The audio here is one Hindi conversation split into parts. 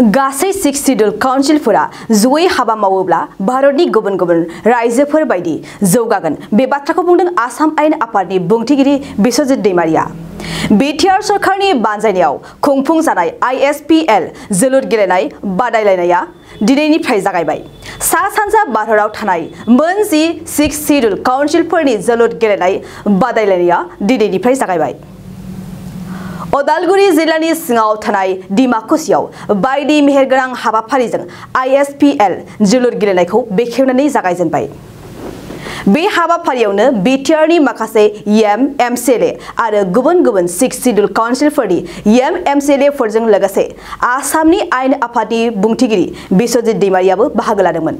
गासै 6 शिड्यूल काउन्सिलफोरा जयै हाबा मावोब्ला भारतनि गुबुन गुबुन रायजोफोर बायदि जौगागोन बे बाथ्राखौ बुंदों आसाम आयेन आफादनि बुंथिगिरि बिश्वजित दैमारिया। बिटिआर सरकारनि बानजायनायाव खुंफुंजानाय ISPL जोलुर गेलेनाय बादायलायनाया दिनैनिफ्राय जागायबाय। सा सानजा भारताव थानाय मोन 6 शिड्यूल काउन्सिलफोरनि जोलुर गेलेनाय बादायलायनाया दिनैनिफ्राय जागायबाय। उदालगुरि जिल्लानि सिङाव थानाय डिमाकुसियाव बायदि मेहेरगोनां हाबाफारिजों ISPL जोलुर गेलेनायखौ बेखेवनानै जागायजेनबाय। बे हाबाफारियावनो बिटिआरनि माखासे MCLA आरो गुबुन गुबुन 6 शिड्यूल काउन्सिलफोरनि MCLAफोरजों लोगोसे आसामनि आयेन आफादनि बुंथिगिरि बिश्वजित दैमारियाबो बाहागो लादोंमोन।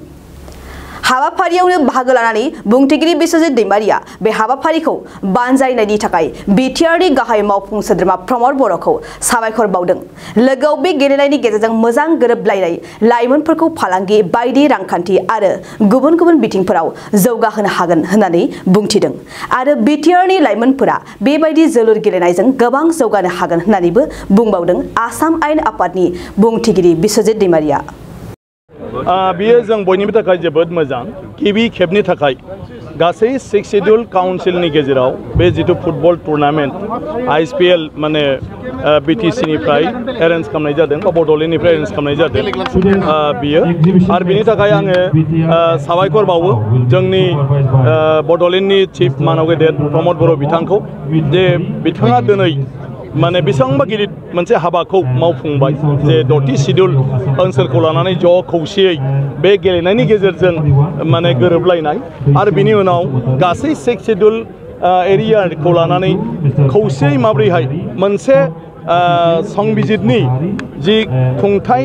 हाबाफारियावनो बाहागो लानानै बुंथिगिरि बिश्वजित दैमारिया बे हाबाफारिखौ बानजायनायनि थाखाय बिटिआरनि गाहाय मावफुं सोद्रोमा रमद बर'नखौ साबायखर बावदों। लोगोआव बे गेलेनायनि गेजेरजों मोजां गोरोबलायनाय लाइमोनफोरखौ फालांगि बायदि रांखान्थि आरो गुबुन गुबुन बिथिंफोराव जौगाहोनो हागोन होननानै बुंथिदों आरो बिटिआरनि लाइमोनफोरा बेबायदि जोलुर गेलेनायजों गोबां जौगानो हागोन होननानैबो बुंबावदों आसाम आयेन आफादनि बुंथिगिरि बिश्वजित दैमारिया। बियो जों बयनिबो थाखाय जोबोद मोजां। गिबि खेबनि थाखाय गासै 6 शिड्यूल काउन्सिलनि गेजेराव बे जिथु फुटबल टुर्नामेन्ट ISPL माने BTC निफ्राय एरेन्ज खालामनाय जादों बा बड'लेण्डनिफ्राय एरेन्ज खालामनाय जादों बियो आरो बिनि थाखाय आङो साबायखर बावो जोंनि बड'लेण्डनि चिफ मानव गेदेर रमद बर' बिथांखौ जे बिथाङा दिनै माने बेसेबांबा गिदिर मोनसे हाबाखौ मावफुंबाय जे 6थि शिड्यूल ओनसोलखौ लानानै ज' खौसेयै बे गेलेनायनि गेजेरजों माने गोरोबलायनाय आरो बिनि उनाव गासै 6 शिड्यूल एरियाखौ लानानै खौसेयै माब्रैहाय मोनसे संबिजितनि जि खुंथाय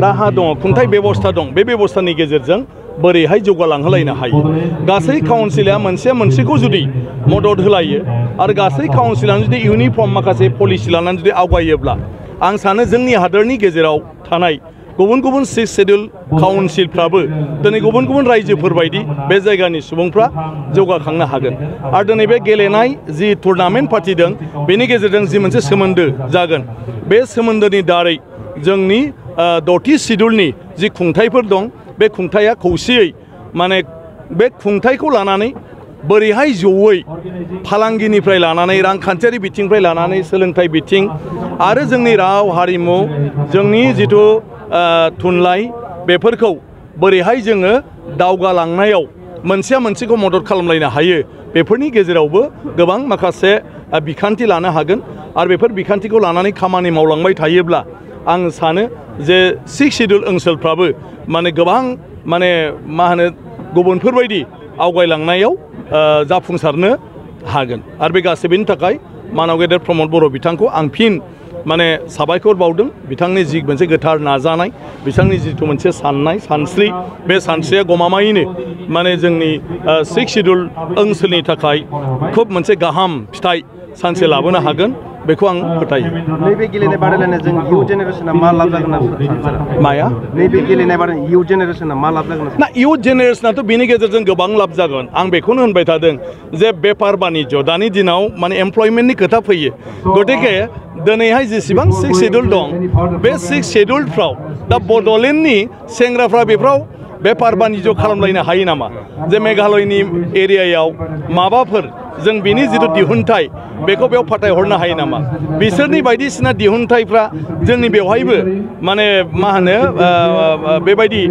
राहा दङ खुंथाय बेबस्था दं बे बेबस्थानि गेजेरजों बोरैहाय जौगालांहोलायनो हायो। गासै काउन्सिला मोनसेखौ जुदि मदद होलायो आरो गासै काउन्सिलानो जुदि इउनिफर्म माखासे पलिसि लानानै जुदि आवगायोब्ला आं सानो जोंनि हादरनि गेजेराव थानाय गुबुन गुबुन 6 शिड्यूल काउन्सिलफ्राबो दिनै गुबुन गुबुन रायजोफोर बायदि बे जायगानि सुबुंफ्रा जौगाखांनो हागोन आरो दिनै बे गेलेनाय जि टुर्नामेन्ट फाथिदों बेनि गेजेरजों जि मोनसे सोमोन्दो जागोन बे सोमोन्दोनि दारै जोंनि 6थि शिड्यूलनि जि खुंथायफोर दं बे खुंथाया खौसेयै माने बे खुंथायखौ लानानै बोरैहाय जयै फालांगिनिफ्राय लानानै रांखान्थियारि बिथिंनिफ्राय लानानै सोलोंथाइ बिथिं आरो जोंनि राव हारिमु जोंनि जिथु थुनलाइ बेफोरखौ बोरैहाय जोङो दावगालांनायाव मोनसेया मोनसेखौ मदद खालामलायनो हायो बेफोरनि गेजेरावबो गोबां माखासे बिखान्थि लानो हागोन आरो बेफोर बिखान्थिखौ लानानै खामानि मावलांबाय थायोब्ला आं सानो जे 6 शिड्यूल ओनसोलफ्राबो माने गोबां माने मा होनो गुबुनफोरबायदि आवगायलांनायाव जाफुंसारनो हागोन आरो बे गासैबोनि थाखाय मानव गेदेर प्रमद बर' बिथांखौ आं फिन माने साबायखर बावदों बिथांनि जि मोनसे गोथार नाजानाय बिथांनि जिथु मोनसे साननाय सानस्रि बे सानस्रिया गमामायैनो माने जोंनि 6 शिड्यूल ओनसोलनि थाखाय खुब मोनसे गाहाम फिथाइ सानसे लाबोनो हागोन बेखौ आं फोथायो। नैबे गेलेनाय बादायलायनायजों इयुन जेनेरेशना मा लाब जागोन होनना माया नैबे गेलेनाय बादायनाय इयुन जेनेरेशना मा लाब जागोन ना इयुन जेनेरेशनाथ' बिनि गेजेरजों गोबां लाब जागोन आं बेखौनो होनबाय थादों जे बेफार बानिज्य दानि दिनाव माने एमप्लयमेन्टनि खोथा फैयो गतिके दिनैहाय जेसेबां 6 शिड्यूल दं बे 6 शिड्यूलफ्राव दा बड'लेण्डनि सेंग्राफ्रा बेफ्राव बेफार बानिज्य खालामलायनो हायो नामा जे मेघालयनि एरियायाव माबाफोर जों बिनि जिथु दिहुनथाइ बेखौ बेयाव फाथायहरनो हायो नामा बिसोरनि बायदिसिना दिहुनथाइफ्रा जोंनि बेवहायबो माने मा होनो बेबायदि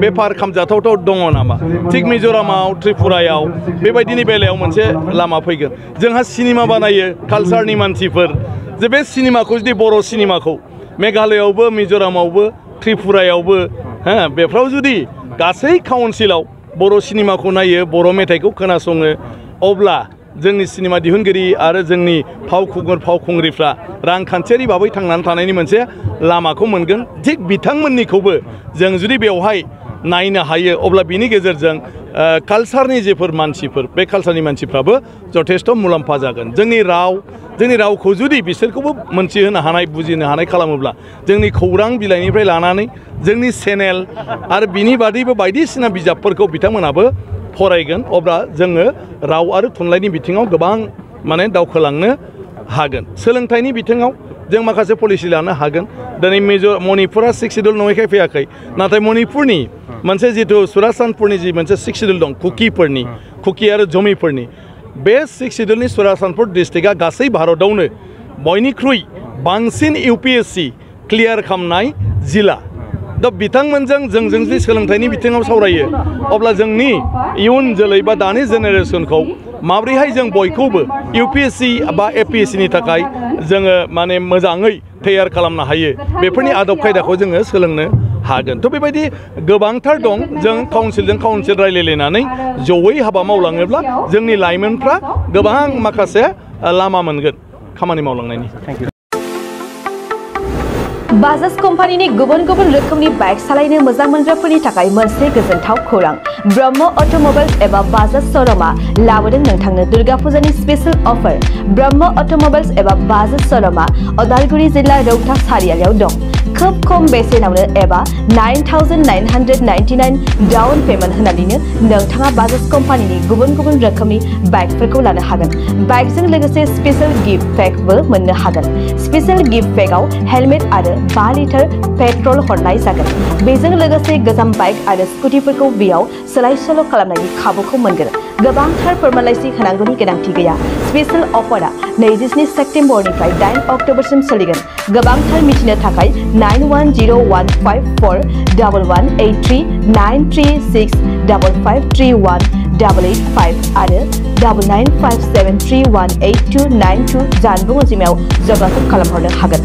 बेफार खालामजाथावथाव दङ नामा थिग मिज'रामाव त्रिपुरायाव बेबायदिनि बेलायाव मोनसे लामा फैगोन जोंहा सिनेमा बानायो कालचारनि मानसिफोर जे बे सिनेमाखौ जुदि बर' सिनेमाखौ मेघालयआवबो मिज'रामावबो त्रिपुरायावबो बेफ्राव जुदि गासै काउन्सिलाव बर' सिनेमाखौ नायो बर' मेथाइखौ खोनासङो अब्ला जोंनि सिनेमा दिहुनगिरि आरो जोंनि फावखुंगुर फावखुंग्रिफ्रा रांखान्थियारि भाबै थांनानै थानायनि मोनसे लामाखौ मोनगोन थिग बिथांमोननिखौबो जों जुदि बेवहाय नायनो हायो अब्ला बिनि गेजेरजों कालचारनि जेफोर मानसिफोर बे कालचारनि मानसिफ्राबो जथेस्थ' मुलाम्फा जागोन जोंनि रावखौ जुदि बिसोरखौबो मोनथिहोनो हानाय बुजिनो हानाय खालामोब्ला जोंनि खौरां बिलाइनिफ्राय लानानै जोंनि चेनेल आरो बिनि बादैबो बायदिसिना बिजाबफोरखौ बिथांमोनाबो फरायगोन अब्ला जोङो राव आरो थुनलाइनि बिथिङाव गोबां माने दावखोलांनो हागोन सोलोंथाइनि बिथिङाव जों माखासे पलिसि लानो हागोन दिनै मणिपुरा 6 शिड्युल नङैखाय फैयाखै नाथाय मणिपुरनि मोनसे जिथु सुरासानपुरनि जि मोनसे 6 शिड्युल दं कुकी आरो जमिफोरनि बे 6 शिड्युलनि सुरासानपुर डिस्ट्रिक्टआ गासै भारतआवनो बयनिख्रुइ बांसिन UPSC क्लियार खालामनाय जिल्ला दा बिथांमोनजों जोंजों जि सोलोंथाइनि बिथिङाव सावरायो अब्ला जोंनि इयुन जोलै बा दानि जेनेरेसनखौ माब्रैहाय जों बयखौबो UPSC बा APSC नि थाखाय जोङो माने मोजाङै तैयार खालामनो हायो बेफोरनि आदब खायदाखौ जोङो सोलोंनो हागोन थ' बेबायदि गोबांथार दं जों काउन्सिल रायलायलायनानै जयै हाबा मावलाङोब्ला जोंनि लाइमोनफ्रा गोबां माखासे लामा मोनगोन खामानि मावलांनायनि बाजाज कम्पानीनि गुबुन गुबुन रोखोमनि बाइक सालायनो मोजां मोनग्राफोरनि थाखाय मोनसे गोजोनथाव खौरां ब्रह्म अट'मबाइल्स एबा बाजाज श'रुमआ लाबोदों नोंथांनो दुर्गा फुजानि स्पेशल अफार ब्रह्म अट'मबाइल्स एबा बाजाज श'रुमआ उदालगुरि जिल्ला रौता सारियालियाव दं खोब खम बेसेनावनो एबा 9,999 डाउन पेमेन्ट होनानैनो नोंथाङा बाजाज कम्पानीनि गुबुन गुबुन रोखोमनि बाइकफोरखौ लानो हागोन बाइकजों लोगोसे स्पेशल गिफ्ट पेकबो मोननो हागोन स्पेशल गिफ्ट पेकआव हेलमेट आरो 5 लिटार पेट्रल हरनाय जागोन बेजों लोगोसे गोजाम बाइक आरो स्कुटिफोरखौ बेयाव सोलाय सोल' खालामनायनि खाबुखौ मोनगोन गोबांथार फोरमानलाइसि होनांगौनि गोनांथि गैया स्पेशल अफारा 27 सेप्तेम्बरनिफ्राय 8 अक्ट'बरसिम सोलिगोन गोबांथार मिथिनो थाखाय 9101541183 936553185 आरो 9957318292 जानबुं अनजिमायाव जगाजग खालामहरनो हागोन